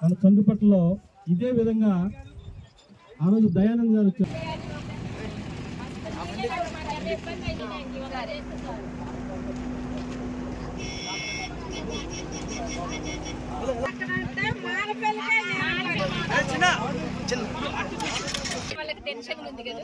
మన చందుపట్లలో ఇదే విధంగా ఆ రోజు దయానంద్ గారు వచ్చారు. వాళ్ళకి టెన్షన్ ఉంది కదా.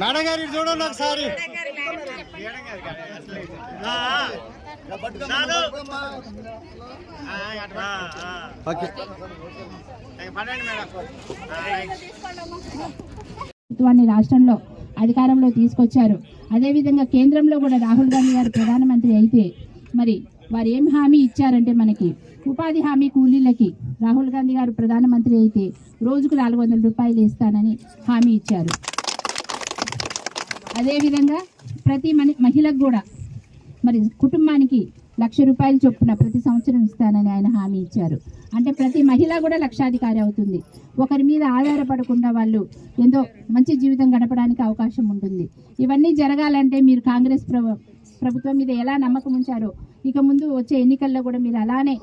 మేడం గారు చూడండి ఒకసారి. ప్రభుత్వాన్ని రాష్ట్రంలో అధికారంలో తీసుకొచ్చారు. అదేవిధంగా కేంద్రంలో కూడా రాహుల్ గాంధీ గారు ప్రధానమంత్రి అయితే మరి వారు ఏం హామీ ఇచ్చారంటే మనకి ఉపాధి హామీ కూలీలకి రాహుల్ గాంధీ గారు ప్రధానమంత్రి అయితే రోజుకు 400 రూపాయలు ఇస్తానని హామీ ఇచ్చారు. అదేవిధంగా ప్రతి మహిళకు కూడా మరి కుటుంబానికి 1,00,000 రూపాయలు చొప్పున ప్రతి సంవత్సరం ఇస్తానని ఆయన హామీ ఇచ్చారు. అంటే ప్రతి మహిళ కూడా లక్షాధికారి అవుతుంది. ఒకరి మీద ఆధారపడకుండా వాళ్ళు ఎంతో మంచి జీవితం గడపడానికి అవకాశం ఉంటుంది. ఇవన్నీ జరగాలంటే మీరు కాంగ్రెస్ ప్రభుత్వం మీద ఎలా నమ్మకం ఉంచారో ఇక ముందు వచ్చే ఎన్నికల్లో కూడా మీరు అలానే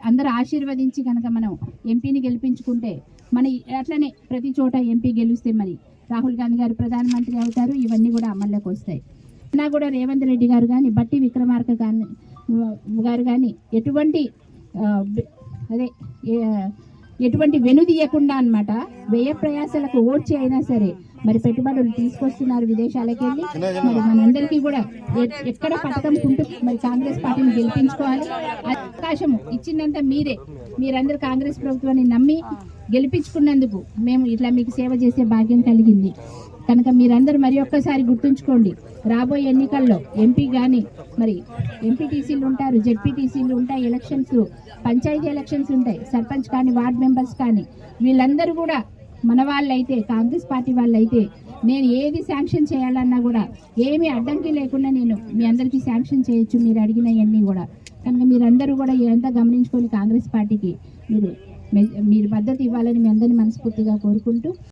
అందరూ ఆశీర్వదించి కనుక మనం ఎంపీని గెలిపించుకుంటే మన అట్లనే ప్రతి చోట ఎంపీ గెలిస్తే మరి రాహుల్ గాంధీ గారు ప్రధానమంత్రి అవుతారు. ఇవన్నీ కూడా అమల్లోకి వస్తాయి. అయినా కూడా రేవంత్ రెడ్డి గారు కానీ బట్టి విక్రమార్క గారు కానీ ఎటువంటి వెనుదీయకుండా అన్నమాట వ్యయ ప్రయాసాలకు ఓడ్చి అయినా సరే మరి పెట్టుబడులు తీసుకొస్తున్నారు విదేశాలకు వెళ్ళి. మరి మనందరికీ కూడా ఎక్కడ పథకం ఉంటూ మరి కాంగ్రెస్ పార్టీని గెలిపించుకోవాలి. అవకాశం ఇచ్చిందంతా మీరందరూ కాంగ్రెస్ ప్రభుత్వాన్ని నమ్మి గెలిపించుకున్నందుకు మేము ఇట్లా మీకు సేవ చేసే భాగ్యం కలిగింది కనుక మీరందరూ మరి ఒక్కసారి గుర్తుంచుకోండి. రాబోయే ఎన్నికల్లో ఎంపీ కానీ మరి ఎంపీటీసీలు ఉంటారు, జెడ్పీటీసీలు ఉంటాయి, ఎలక్షన్స్ పంచాయతీ ఎలక్షన్స్ ఉంటాయి, సర్పంచ్ కానీ వార్డ్ మెంబర్స్ కానీ వీళ్ళందరూ కూడా మన వాళ్ళైతే కాంగ్రెస్ పార్టీ వాళ్ళైతే నేను ఏది శాంక్షన్ చేయాలన్నా కూడా ఏమీ అడ్డంకి లేకుండా నేను మీ అందరికీ శాంక్షన్ చేయొచ్చు మీరు అడిగినవన్నీ కూడా. కనుక మీరందరూ కూడా ఇదంతా గమనించుకొని కాంగ్రెస్ పార్టీకి మీరు మద్దతు ఇవ్వాలని మీ అందరినీ మనస్ఫూర్తిగా కోరుకుంటూ